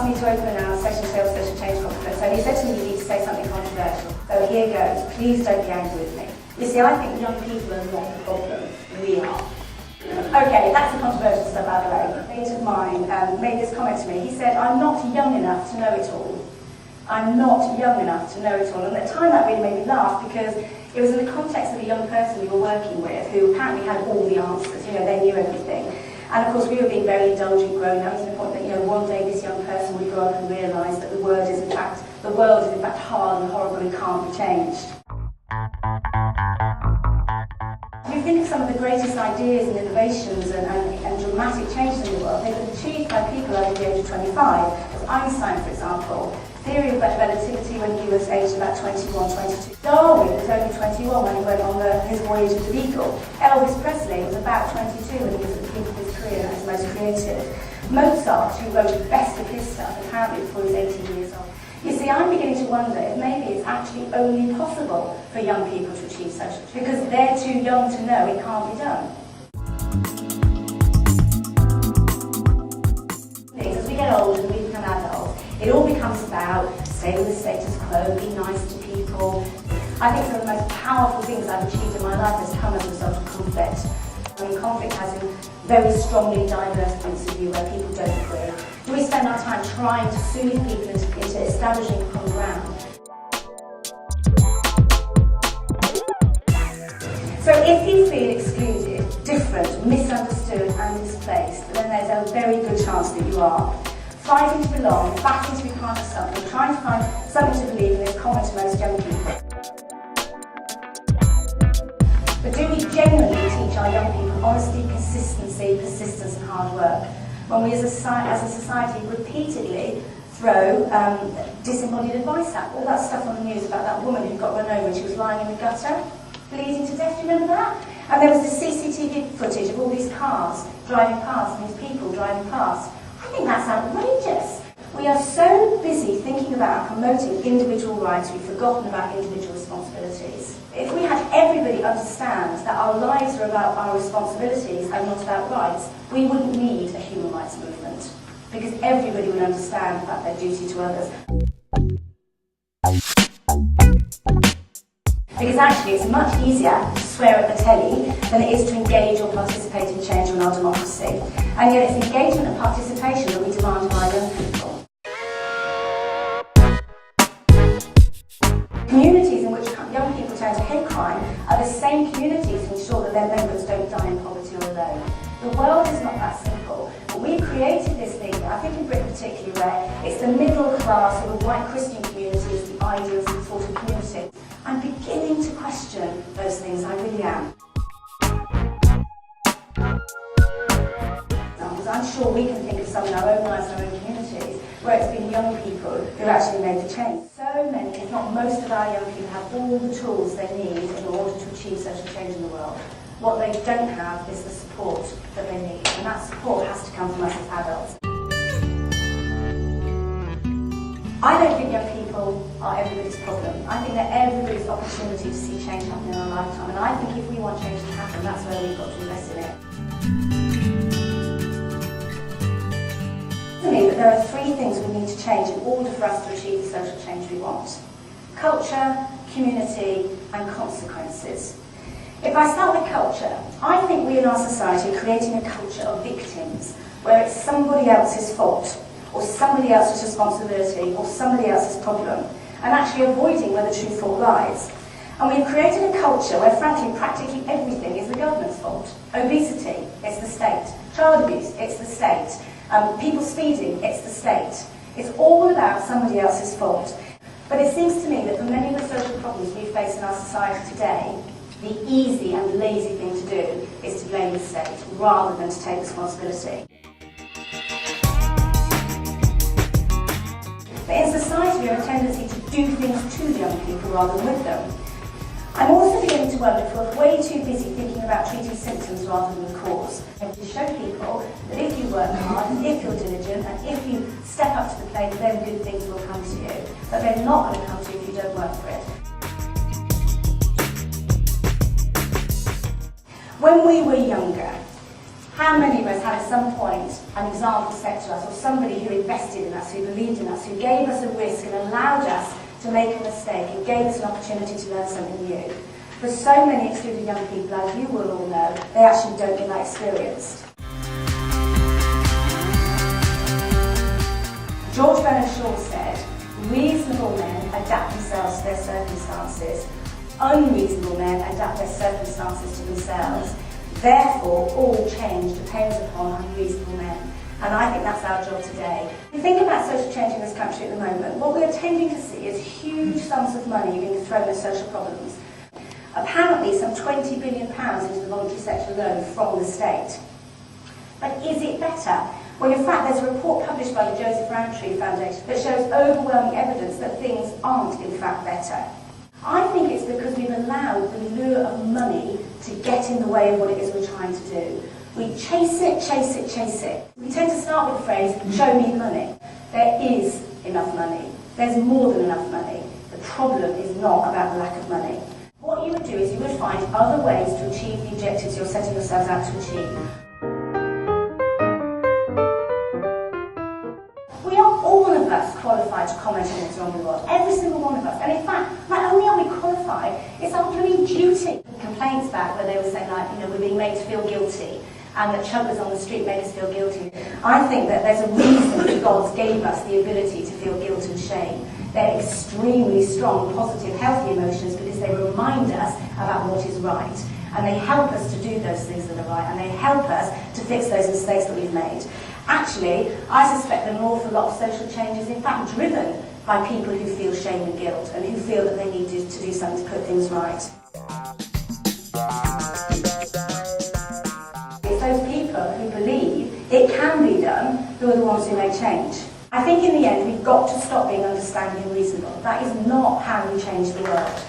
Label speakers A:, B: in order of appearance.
A: asked me to open a session to social change conference, so he said to me, you need to say something controversial. So here goes, please don't be angry with me. You see, I think young people are not the problem, we are. Okay, that's the controversial stuff out of the way. A mate of mine made this comment to me. He said, I'm not young enough to know it all. I'm not young enough to know it all. And at the time that really made me laugh because it was in the context of a young person we were working with who apparently had all the answers, they knew everything. And of course we were being very indulgent grown-ups to the point that, one day this young person would grow up and realise that the world is in fact hard and horrible and can't be changed. If you think of some of the greatest ideas and innovations and dramatic changes in the world, they've been achieved by people over the age of 25. As Einstein, for example, theory of relativity when he was aged about 21, 22. Darwin was only 21 when he went on his voyage of the Beagle. Elvis Presley was about 22 when he was at the peak of his career and his most creative. Mozart, who wrote the best of his stuff, apparently before he was 18 years old. You see, I'm beginning to wonder if maybe it's actually only possible for young people to achieve social change because they're too young to know it can't be done. As we get older and we become adults, it all becomes about stay with the status quo, be nice to people. I think some of the most powerful things I've achieved in my life has come as a result of conflict. Conflict has very strongly diverse points of view where people don't agree. We spend our time trying to soothe people into establishing common ground. So if you feel excluded, different, misunderstood and displaced, then there's a very good chance that you are. Fighting to belong, fighting to be part of something, trying to find something to believe in is common to most young people. But do we genuinely teach our young people honesty, consistency, persistence and hard work? When we as a society repeatedly throw disembodied advice out. All that stuff on the news about that woman who got run over and she was lying in the gutter, bleeding to death, do you remember that? And there was the CCTV footage of all these cars driving past and these people driving past. I think that's outrageous. We are so busy thinking about promoting individual rights, we've forgotten about individual responsibilities. If we had everybody understand that our lives are about our responsibilities and not about rights, we wouldn't need a human rights movement, because everybody would understand about their duty to others. Because actually it's much easier to swear at the telly than it is to engage or participate in change in our democracy. And yet it's engagement and participation that we demand of our young people. Communities in which young people turn to hate crime are the same communities who ensure that their members don't die in poverty or alone. The world is not that simple, but we've created this thing, I think in Britain particularly, where it's the middle class sort of white Christian community is the ideal sort of community. I'm beginning to question those things, I really am. I'm sure we can think of some in our own lives, our own communities, where it's been young people who actually made the change. So many, if not most of our young people have all the tools they need in order to achieve social change in the world. What they don't have is the support that they need, and that support has to come from us as adults. I don't think young people are everybody's problem. I think they're everybody's opportunity to see change happen in our lifetime, and I think if we want change to happen, that's where we've got to invest in it. To me, that there are three things we need to change in order for us to achieve the social change we want: culture, community, and consequences. If I start with culture, I think we in our society are creating a culture of victims, where it's somebody else's fault, or somebody else's responsibility, or somebody else's problem, and actually avoiding where the true fault lies. And we've created a culture where, frankly, practically everything is the government's fault. Obesity, it's the state. Child abuse, it's the state. People speeding, it's the state. It's all about somebody else's fault. But it seems to me that for many of the social problems we face in our society today, the easy and lazy thing to do is to blame the state, rather than to take responsibility. But in society, we have a tendency to do things to young people rather than with them. I'm also beginning to wonder if we're way too busy thinking about treating symptoms rather than the cause. And to show people that if you work hard, and if you're diligent, and if you step up to the plate, then good things will come to you. But they're not going to come to you if you don't work for it. When we were younger, How many of us had at some point an example set to us, or somebody who invested in us, who believed in us, who gave us a risk and allowed us to make a mistake and gave us an opportunity to learn something new? For so many excluded young people, as you will all know, they actually don't get that experience. George Bernard Shaw said, reasonable men adapt themselves to their circumstances, unreasonable men adapt their circumstances to themselves. Therefore, all change depends upon unreasonable men. And I think that's our job today. If you think about social change in this country at the moment, what we're tending to see is huge sums of money being thrown at social problems. Apparently some £20 billion into the voluntary sector alone from the state. But is it better? Well, in fact, there's a report published by the Joseph Rowntree Foundation that shows overwhelming evidence that things aren't, in fact, better. I think it's because we've allowed the lure of money to get in the way of what it is we're trying to do. We chase it, chase it, chase it. We tend to start with the phrase, show me the money. There is enough money. There's more than enough money. The problem is not about the lack of money. What you would do is you would find other ways to achieve the objectives you're setting yourselves out to achieve. We are all of us qualified to comment on what's wrong with the world. Every single one of us. And in fact, not only are we qualified, it's our bloody duty. Complaints back where they were saying, like, we're being made to feel guilty, and that chuggers on the street made us feel guilty. I think that there's a reason that God gave us the ability to feel guilt and shame. They're extremely strong, positive, healthy emotions because they remind us about what is right. And they help us to do those things that are right, and they help us to fix those mistakes that we've made. Actually, I suspect that an awful lot of social change is in fact driven by people who feel shame and guilt, and who feel that they need to do something to put things right. It's those people who believe it can be done who are the ones who make change. I think in the end we've got to stop being understanding and reasonable. That is not how we change the world.